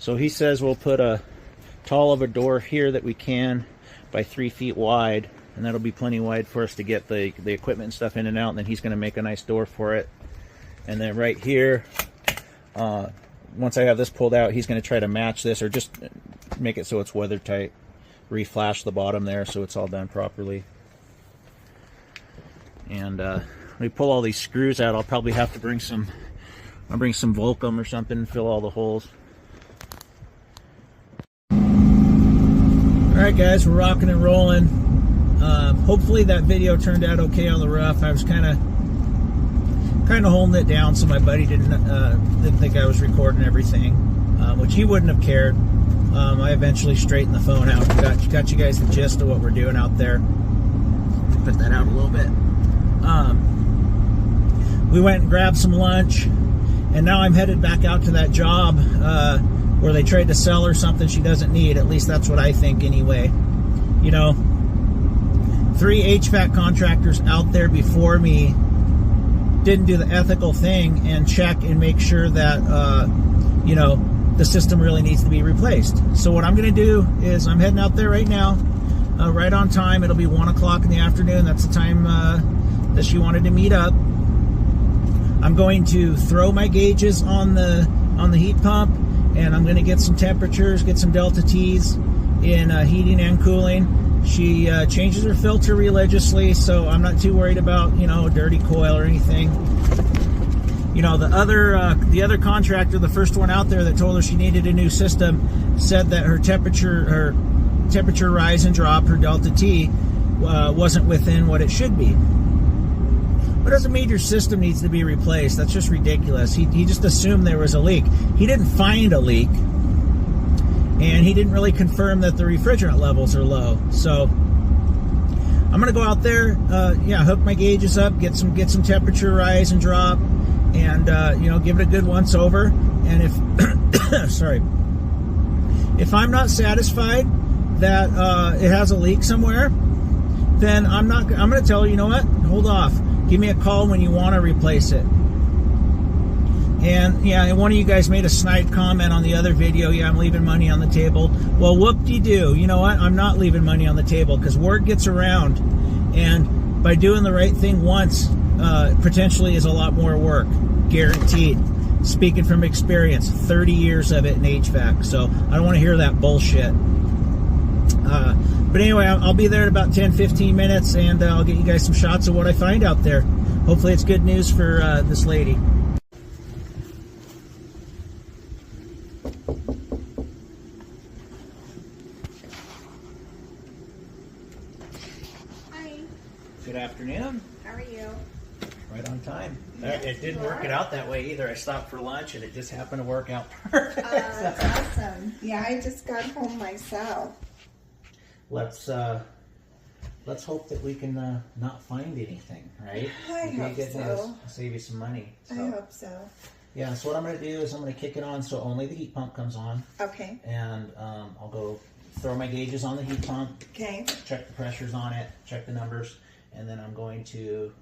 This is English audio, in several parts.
So he says we'll put a tall of a door here that we can by 3 feet wide, and that'll be plenty wide for us to get the equipment and stuff in and out, and then he's going to make a nice door for it. And then right here, once I have this pulled out, he's going to try to match this, or just make it so it's weather tight. Reflash the bottom there so it's all done properly. And when we pull all these screws out, I'll probably have to bring some Volcom or something and fill all the holes. Alright guys, we're rocking and rolling. Hopefully that video turned out okay on the roof. I was kind of holding it down so my buddy didn't think I was recording everything, which he wouldn't have cared. I eventually straightened the phone out. Got you guys the gist of what we're doing out there. Put that out a little bit. We went and grabbed some lunch, and now I'm headed back out to that job where they tried to sell her something she doesn't need. At least that's what I think anyway. You know, 3 HVAC contractors out there before me didn't do the ethical thing and check and make sure that you know, the system really needs to be replaced. So what I'm going to do is I'm heading out there right now, right on time. It'll be 1 o'clock in the afternoon. That's the time that she wanted to meet up. I'm going to throw my gauges on the heat pump, and I'm going to get some temperatures, get some delta T's in heating and cooling. She changes her filter religiously, so I'm not too worried about, you know, a dirty coil or anything. You know, the other contractor, the first one out there that told her she needed a new system, said that her temperature rise and drop, her delta T, wasn't within what it should be. But doesn't mean your system needs to be replaced. That's just ridiculous. He just assumed there was a leak. He didn't find a leak, and he didn't really confirm that the refrigerant levels are low. So I'm gonna go out there, yeah, hook my gauges up, get some temperature rise and drop, and you know, give it a good once over. And if sorry, if I'm not satisfied that it has a leak somewhere, then I'm gonna tell her, you know what, hold off. Give me a call when you want to replace it. And yeah, and one of you guys made a snide comment on the other video. Yeah, I'm leaving money on the table. Well, whoop-de-doo. You know what? I'm not leaving money on the table, because word gets around, and by doing the right thing once, potentially is a lot more work, guaranteed. Speaking from experience, 30 years of it in HVAC. So I don't want to hear that bullshit. But anyway, I'll be there in about 10-15 minutes, and I'll get you guys some shots of what I find out there. Hopefully it's good news for this lady. Hi. Good afternoon. How are you? Right on time. Yes, It didn't you work are. it out that way either. I stopped for lunch, and it just happened to work out perfect. That's awesome. Yeah, I just got home myself. Let's hope that we can not find anything, right? I It'd be hope good so. news. Save you some money. I hope so. Yeah, so what I'm going to do is I'm going to kick it on so only the heat pump comes on. Okay. And I'll go throw my gauges on the heat pump, Okay. check the pressures on it, check the numbers, and then I'm going to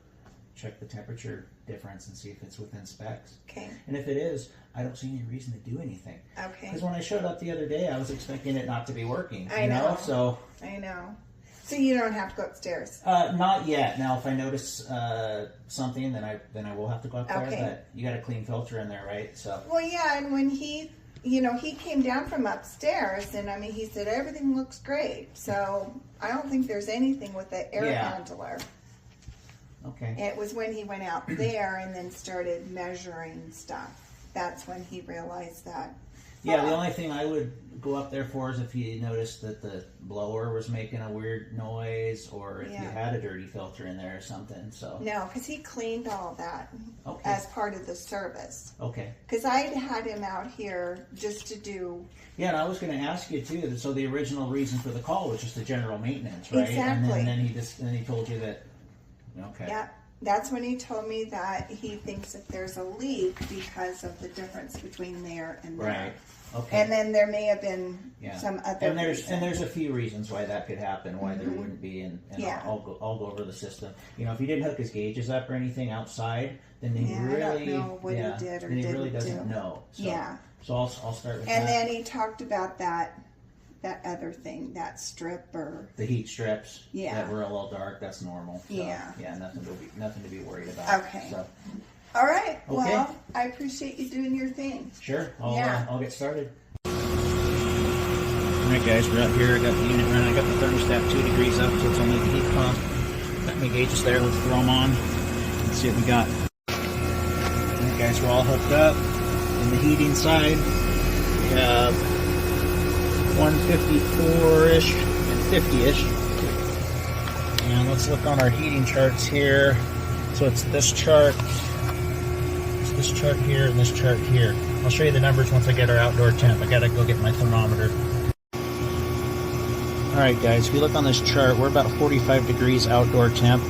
check the temperature difference and see if it's within specs. Okay. And if it is, I don't see any reason to do anything. Okay. Because when I showed up the other day, I was expecting it not to be working. I know. So I know. So you don't have to go upstairs. not yet. Now, if I notice something, then I will have to go up there. Okay. But you got a clean filter in there, right? So. Well, yeah, and when he came down from upstairs, and I mean, he said everything looks great. So I don't think there's anything with the air handler. Okay. It was when he went out there and then started measuring stuff. That's when he realized that. Yeah, the only thing I would go up there for is if you noticed that the blower was making a weird noise, or if you had a dirty filter in there or something. So no, because he cleaned all that as part of the service. Okay. Because I had him out here just to do. Yeah, and I was going to ask you too. So the original reason for the call was just the general maintenance, right? Exactly. And then he told you that. Okay. Yeah, that's when he told me that he thinks that there's a leak because of the difference between there and there. Right. Okay. And then there may have been some other. And there's a few reasons why that could happen, why there wouldn't be, and I'll go over the system. You know, if he didn't hook his gauges up or anything outside, then he really I don't know what he did or then he didn't really doesn't do. know. So I'll start with that. And then he talked about that other thing, that strip or the heat strips that were a little dark. That's normal. So, nothing to be worried about. Okay. So. All right. Okay. Well, I appreciate you doing your thing. Sure. I'll get started. All right, guys, we're out here. I got the unit running. I got the thermostat 2 degrees up, so it's only the heat pump. Got my gauges there. Let's throw them on. Let's see what we got. All right, guys, we're all hooked up. On the heating side, we have 154-ish and 50-ish. And let's look on our heating charts here. So it's this chart. It's this chart here and this chart here. I'll show you the numbers once I get our outdoor temp. I gotta go get my thermometer. Alright guys, if you look on this chart, we're about 45 degrees outdoor temp.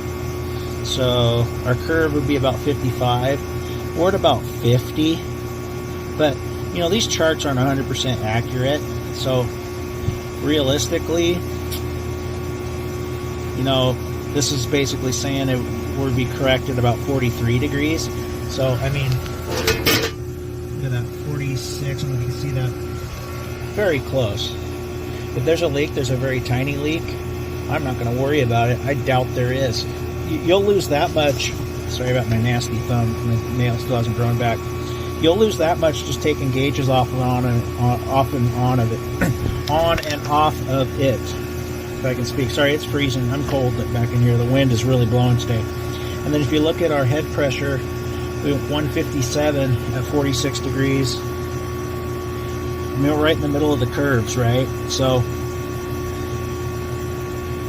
So our curve would be about 55. We're at about 50. But, you know, these charts aren't 100% accurate. So realistically, you know, this is basically saying it would be correct at about 43 degrees. So, I mean, look at that, 46, I don't know if you can see that. Very close. If there's a leak, there's a very tiny leak. I'm not going to worry about it. I doubt there is. You'll lose that much. Sorry about my nasty thumb. My nail still hasn't grown back. You'll lose that much just taking gauges off and on of it. On and off of it. If I can speak. Sorry, it's freezing. I'm cold back in here. The wind is really blowing today. And then if you look at our head pressure, we have 157 at 46 degrees. I mean, we're right in the middle of the curves, right? So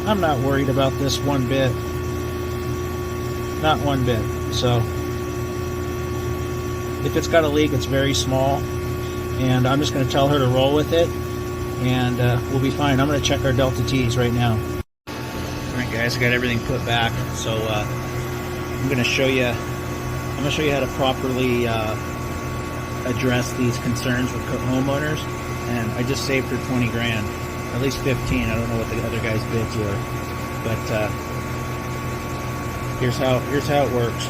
I'm not worried about this one bit. Not one bit. So if it's got a leak, it's very small. And I'm just going to tell her to roll with it. And we'll be fine. I'm going to check our Delta T's right now. Alright guys, I got everything put back. So I'm going to show you how to properly address these concerns with homeowners. And I just saved her 20 grand, at least 15. I don't know what the other guy's bids were, but here's how it works.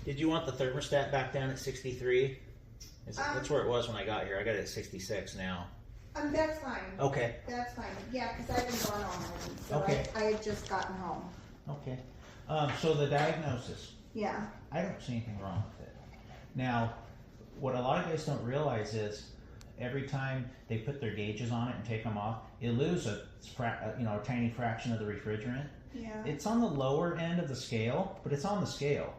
Did you want the thermostat back down at 63? That's where it was when I got here. I got it at 66 now. That's fine. Okay. That's fine. Yeah, because I've been gone on it. So okay. I had just gotten home. Okay. So the diagnosis. Yeah. I don't see anything wrong with it. Now, what a lot of guys don't realize is every time they put their gauges on it and take them off, you lose a tiny fraction of the refrigerant. Yeah. It's on the lower end of the scale, but it's on the scale.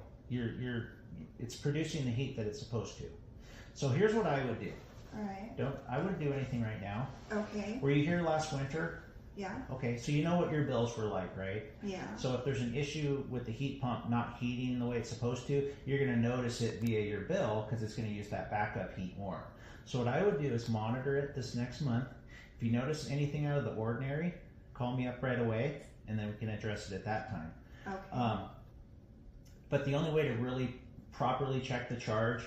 It's producing the heat that it's supposed to. So here's what I would do. All right. I wouldn't do anything right now. Okay. Were you here last winter? Yeah. Okay, so you know what your bills were like, right? Yeah. So if there's an issue with the heat pump not heating the way it's supposed to, you're going to notice it via your bill because it's going to use that backup heat more. So what I would do is monitor it this next month. If you notice anything out of the ordinary, call me up right away, and then we can address it at that time. Okay. But the only way to really properly check the charge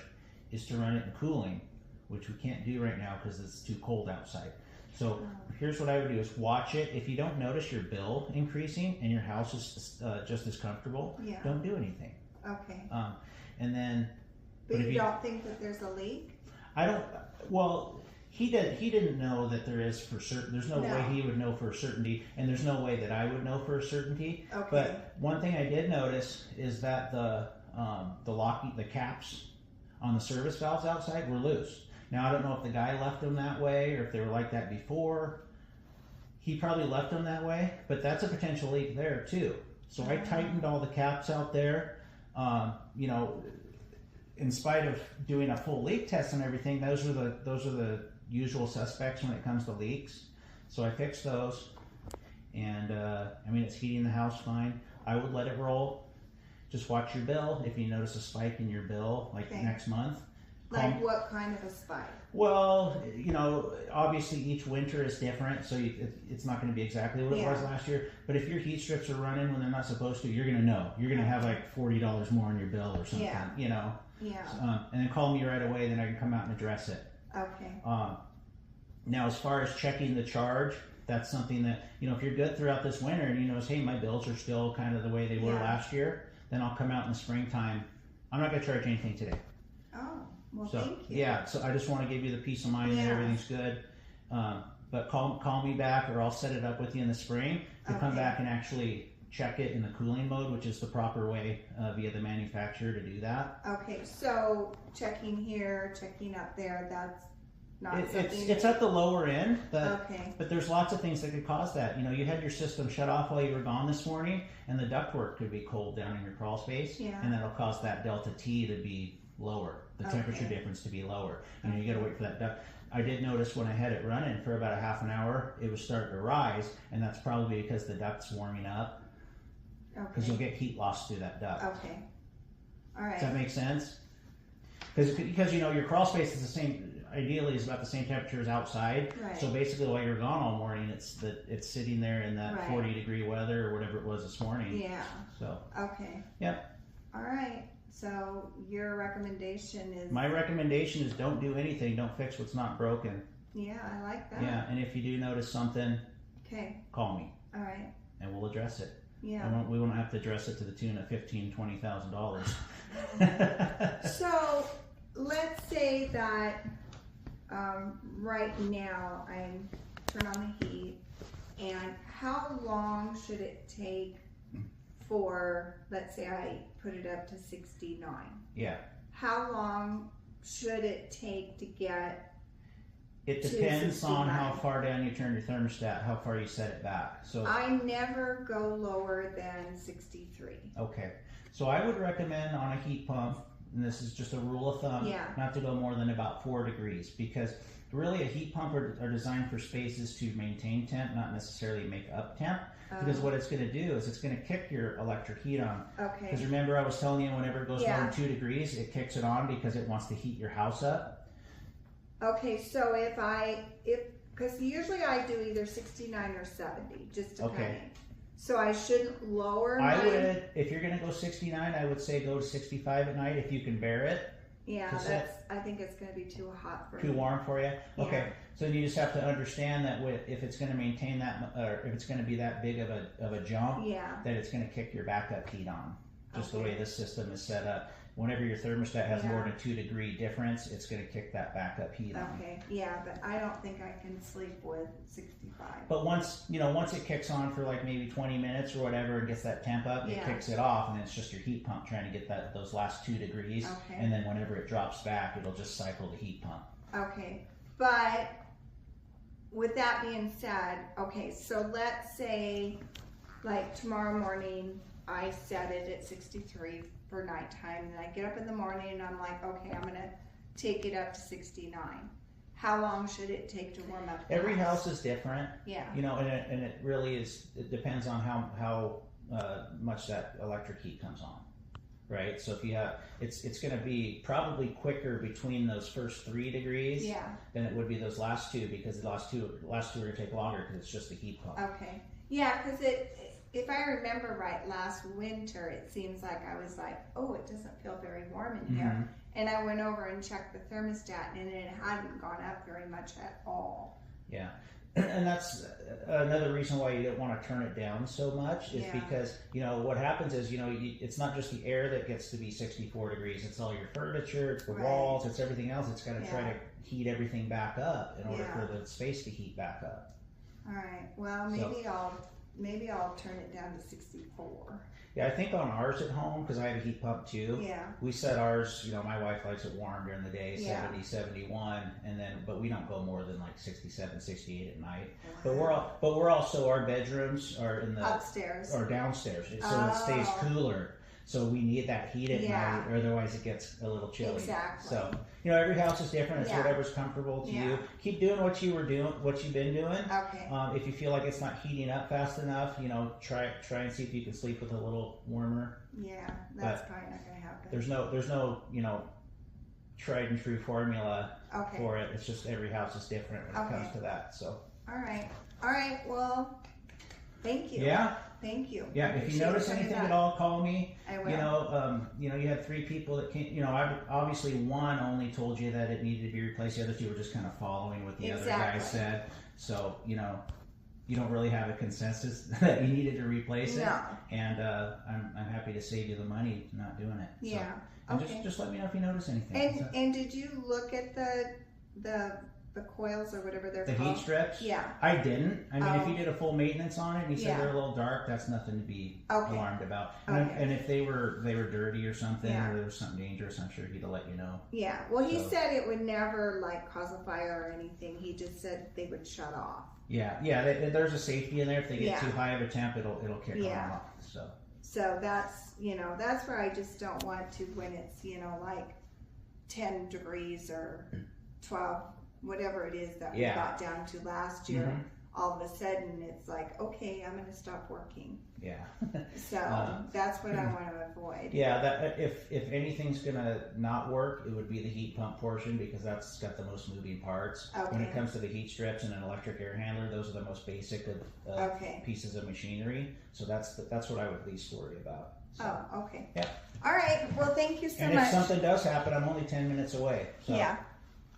is to run it in cooling, which we can't do right now because it's too cold outside. So here's what I would do is watch it. If you don't notice your bill increasing and your house is just as comfortable, don't do anything. Okay. And then... But you don't think that there's a leak? I don't... Well, he didn't know that there is for certain. There's no way he would know for certainty, and there's no way that I would know for certainty. Okay. But one thing I did notice is that the caps on the service valves outside were loose. Now I don't know if the guy left them that way or if they were like that before. He probably left them that way, but that's a potential leak there too. So I tightened all the caps out there. In spite of doing a full leak test and everything, those are the usual suspects when it comes to leaks. So I fixed those, and it's heating the house fine. I would let it roll. just watch your bill. If you notice a spike in your bill, like next month. Like what kind of a spike? Well, you know, obviously each winter is different, so it's not going to be exactly what it was last year. But if your heat strips are running when they're not supposed to, you're going to know. You're going to have like $40 more on your bill or something, you know. Yeah. And then call me right away, then I can come out and address it. Okay. Now, as far as checking the charge, that's something that, you know, if you're good throughout this winter and you notice, hey, my bills are still kind of the way they were last year, then I'll come out in the springtime. I'm not going to charge anything today. Oh. Well, so, thank you. Yeah, so I just want to give you the peace of mind that everything's good. But call me back, or I'll set it up with you in the spring to come back and actually check it in the cooling mode, which is the proper way via the manufacturer to do that. Okay, so checking here, checking up there, that's not something... It's at the lower end, but there's lots of things that could cause that. You know, you had your system shut off while you were gone this morning, and the ductwork could be cold down in your crawl space, and that'll cause that delta T to be lower, the temperature difference to be lower. You know, you got to wait for that duct. I did notice when I had it running for about a half an hour, it was starting to rise, and that's probably because the duct's warming up. Because you'll get heat loss through that duct. Okay. All right. Does that make sense? Because you know your crawl space is the same. Ideally, is about the same temperature as outside. Right. So basically, while you're gone all morning, it's sitting there in that 40-degree weather or whatever it was this morning. Yeah. So. Okay. Yep. All right. So your recommendation is... My recommendation is don't do anything. Don't fix what's not broken. Yeah, I like that. Yeah, and if you do notice something, call me. All right. And we'll address it. Yeah. We won't have to address it to the tune of $15,000-$20,000. So let's say that right now I turn on the heat, and how long should it take for, let's say I put it up to 69? Yeah. How long should it take to get It depends on how far down you turn your thermostat, how far you set it back. So I never go lower than 63. Okay. So I would recommend on a heat pump, and this is just a rule of thumb, not to go more than about 4 degrees, because really a heat pump are designed for spaces to maintain temp, not necessarily make up temp. Because what it's going to do is it's going to kick your electric heat on. Okay. Because remember I was telling you whenever it goes more than 2 degrees, it kicks it on because it wants to heat your house up. Okay, so because usually I do either 69 or 70, just depending. So I shouldn't lower I would, if you're going to go 69, I would say go to 65 at night if you can bear it. Yeah, I think it's going to be too hot for me. Too warm for you? Okay, so you just have to understand that if it's going to maintain that, or if it's going to be that big of a jump, that it's going to kick your backup heat on. Just the way this system is set up. Whenever your thermostat has more than a 2 degree difference, it's going to kick that backup heat on. Okay, yeah, but I don't think I can sleep with 65. But once it kicks on for like maybe 20 minutes or whatever and gets that temp up, it kicks it off, and then it's just your heat pump trying to get those last 2 degrees. Okay. And then whenever it drops back, it'll just cycle the heat pump. Okay, but with that being said, okay, so let's say like tomorrow morning I set it at 63 for nighttime, and I get up in the morning and I'm like, okay, I'm gonna take it up to 69. How long should it take to warm up? Every house is different. Yeah. You know, and it really is. It depends on how much that electric heat comes on, right? So if you have, it's going to be probably quicker between those first 3 degrees than it would be those last 2, because the last two are going to take longer because it's just the heat pump. Okay. Yeah, because if I remember right, last winter, it seems like I was like, oh, it doesn't feel very warm in here. And I went over and checked the thermostat, and it hadn't gone up very much at all. Yeah. And that's another reason why you don't want to turn it down so much, is because, you know, what happens is, you know, it's not just the air that gets to be 64 degrees. It's all your furniture, it's the walls, it's everything else. It's got to try to heat everything back up in order for the space to heat back up. All right. Well, maybe I'll turn it down to 64. Yeah, I think on ours at home, because I have a heat pump too, we set ours, you know, my wife likes it warm during the day, 70, 71, but we don't go more than like 67, 68 at night. Wow. But we're also, our bedrooms are in the... Upstairs. Or downstairs, so it stays cooler. So we need that heat at night, or otherwise it gets a little chilly. Exactly. So, you know, every house is different. It's Yeah. whatever's comfortable to Yeah. you. Keep doing what you've been doing. Okay. If you feel like it's not heating up fast enough, you know, try and see if you can sleep with a little warmer. Yeah, that's probably not gonna happen. There's no, you know, tried and true formula Okay. for it. It's just every house is different when it comes to that. So. All right. Well, thank you. Yeah. Thank you. Yeah. If you notice anything at all, call me. I will. You know, you had 3 people that came. You know, obviously one only told you that it needed to be replaced. The other 2 were just kind of following what the other guy said. So, you know, you don't really have a consensus that you needed to replace it. No. And I'm happy to save you the money not doing it. So, Yeah. and Okay. just let me know if you notice anything. And did you look at the coils or whatever they're the called? heat strips? Yeah. I didn't. I mean, if Oh. you did a full maintenance on it and you said Yeah. they're a little dark, that's nothing to be Okay. alarmed about. Okay. And if they were dirty or something, Yeah. or there was something dangerous, I'm sure he'd have let you know. Yeah. Well, he So- said it would never like cause a fire or anything. He just said they would shut off. Yeah, there's a safety in there. If they get Yeah. too high of a temp, it'll kick Yeah. them off. So. So that's where I just don't want to, when it's, like 10 degrees or 12, whatever it is that we Yeah. got down to last year, Mhm. all of a sudden it's like, okay, I'm going to stop working. Yeah. So that's what I want to avoid. Yeah, that if anything's gonna not work, it would be the heat pump portion, because that's got the most moving parts. When it Okay. comes to the heat strips and an electric air handler, those are the most basic of Okay. pieces of machinery. So that's what I would least worry about. So. Oh, okay. Yeah. All right. Well, thank you so And much. if something does happen, I'm only 10 minutes away. So. Yeah.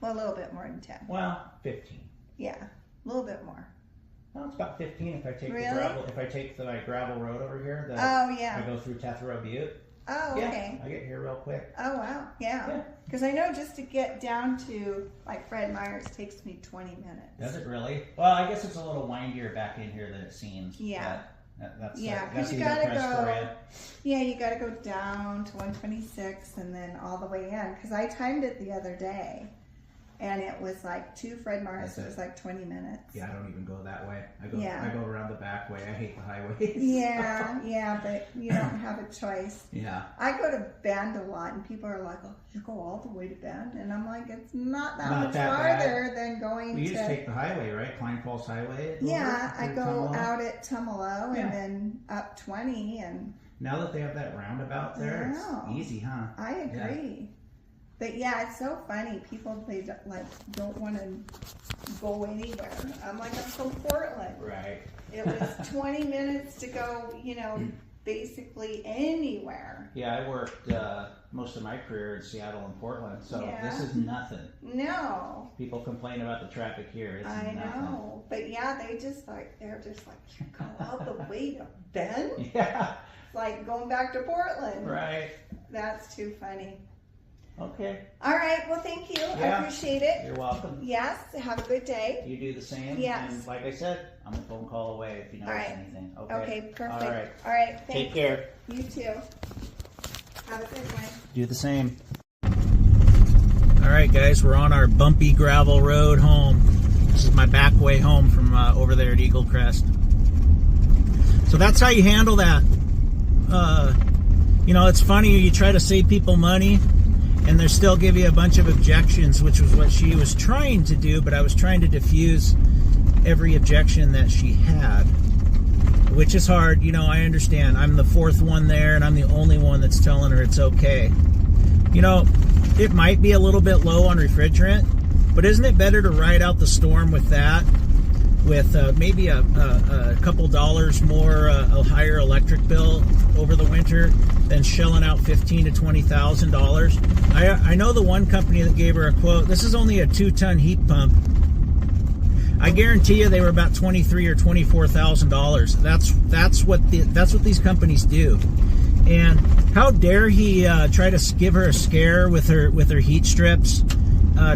Well, a little bit more than 10. Well, 15. Yeah. A little bit more. Well, it's about 15 if I take Really? the gravel. If I take the gravel road over here, Oh, I yeah. go through Tethero Butte. Oh, okay. Yeah, I get here real quick. Oh, wow. Yeah. Yeah. Because I know just to get down to, like, Fred Meyer's takes me 20 minutes. Does it really? Well, I guess it's a little windier back in here than it seems. Yeah. That's Yeah, that's because you Eagle gotta Crest for go. you. Yeah, you got to go down to 126 and then all the way in. Because I timed it the other day, and it was like to Fred Meyer's. That's It it. was like 20 minutes. Yeah, I don't even go that way. I Yeah. go around the back way. I hate the highways. Yeah, yeah, but you don't have a choice. Yeah. I go to Bend a lot, and people are like, "Oh, you go all the way to Bend," and I'm like, "It's not that Not much that farther than going Well, you to." just take the highway, right? Klein Falls Highway. Yeah, over I to go Tumalo. out at Tumalo Yeah. and then up 20, and Now that they have that roundabout there, I it's know. easy, huh? I agree. But yeah, it's so funny. People don't want to go anywhere. I'm like, I'm from Portland. Right. It was 20 minutes to go, basically anywhere. Yeah, I worked most of my career in Seattle and Portland, so Yeah. this is nothing. No, People complain about the traffic here. It's I nothing. know. But yeah, they're just like, you go all the way to Bend? Yeah. Like going back to Portland. Right. That's too funny. Okay. All right. Well, thank you. I Yeah. appreciate it. You're welcome. Yes. Have a good day. You do the same. Yes. And like I said, I'm a phone call away if you notice right. anything. Okay. Okay. Perfect. All right. All right. Thanks. Take care. You too. Have a good one. Do the same. All right, guys, we're on our bumpy gravel road home. This is my back way home from over there at Eagle Crest. So that's how you handle that. It's funny, you try to save people money and they still give you a bunch of objections, which was what she was trying to do, but I was trying to diffuse every objection that she had, which is hard. I understand. I'm the 4th one there and I'm the only one that's telling her it's okay. It might be a little bit low on refrigerant, but isn't it better to ride out the storm with that, with maybe a couple dollars more, a higher electric bill over the winter than shelling out $15,000 to $20,000? I know the one company that gave her a quote. This is only a 2-ton heat pump. I guarantee you they were about $23,000 or $24,000. That's what these companies do. And how dare he try to give her a scare with her heat strips,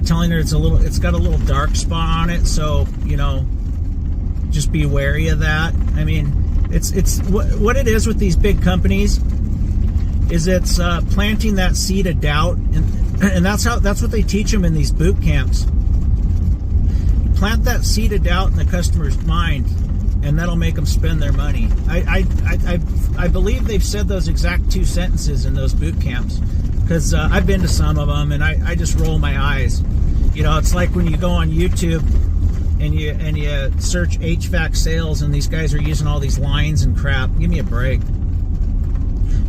telling her it's got a little dark spot on it, so just be wary of that. I mean, it's what it is with these big companies is it's planting that seed of doubt, and that's what they teach them in these boot camps. Plant that seed of doubt in the customer's mind, and that'll make them spend their money. I believe they've said those exact 2 sentences in those boot camps, because I've been to some of them, and I just roll my eyes. You know, it's like when you go on YouTube and you search HVAC sales, and these guys are using all these lines and crap. Give me a break.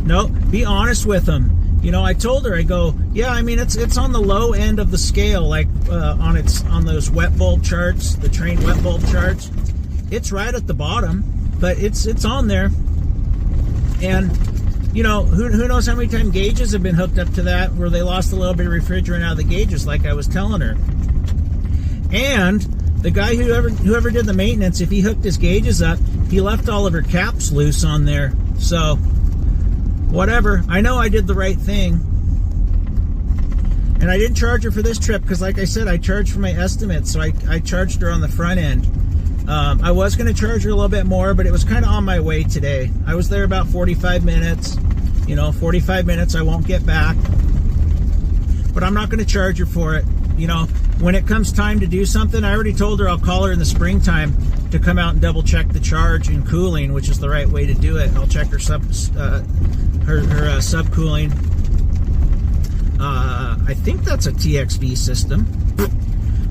No, be honest with them. You know, I told her, I go, yeah, I mean, it's on the low end of the scale, like on those wet bulb charts, the Train wet bulb charts. It's right at the bottom, but it's on there. And you know, who knows how many times gauges have been hooked up to that where they lost a little bit of refrigerant out of the gauges, like I was telling her. And the guy whoever did the maintenance, if he hooked his gauges up, he left all of her caps loose on there. So whatever, I know I did the right thing. And I didn't charge her for this trip because, like I said, I charged for my estimate, so I charged her on the front end. I was going to charge her a little bit more, but it was kind of on my way today. I was there about 45 minutes. You know, 45 minutes I won't get back. But I'm not going to charge her for it. You know, when it comes time to do something, I already told her I'll call her in the springtime to come out and double check the charge and cooling, which is the right way to do it. I'll check her subcooling. I think that's a TXV system.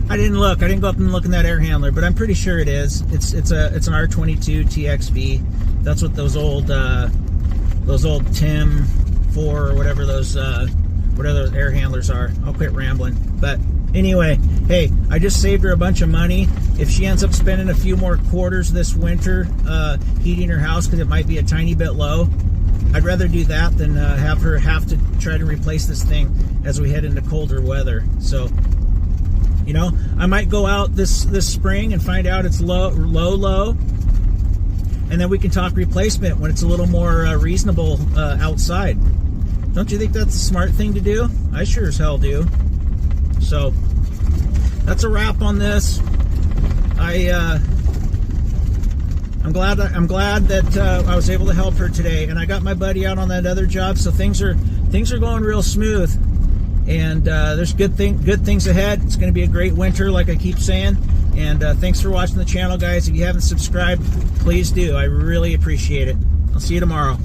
I didn't look. I didn't go up and look in that air handler, but I'm pretty sure it is. It's an R22 TXV. That's what those old Tim 4 or whatever those air handlers are. I'll quit rambling. But anyway, hey, I just saved her a bunch of money. If she ends up spending a few more quarters this winter heating her house because it might be a tiny bit low, I'd rather do that than have her have to try to replace this thing as we head into colder weather. So, you know, I might go out this spring and find out it's low, and then we can talk replacement when it's a little more reasonable outside. Don't you think that's a smart thing to do? I sure as hell do. So that's a wrap on this. I'm glad that I was able to help her today, and I got my buddy out on that other job, so things are going real smooth. And there's good things ahead. It's going to be a great winter, like I keep saying. And thanks for watching the channel, guys. If you haven't subscribed, please do. I really appreciate it. I'll see you tomorrow.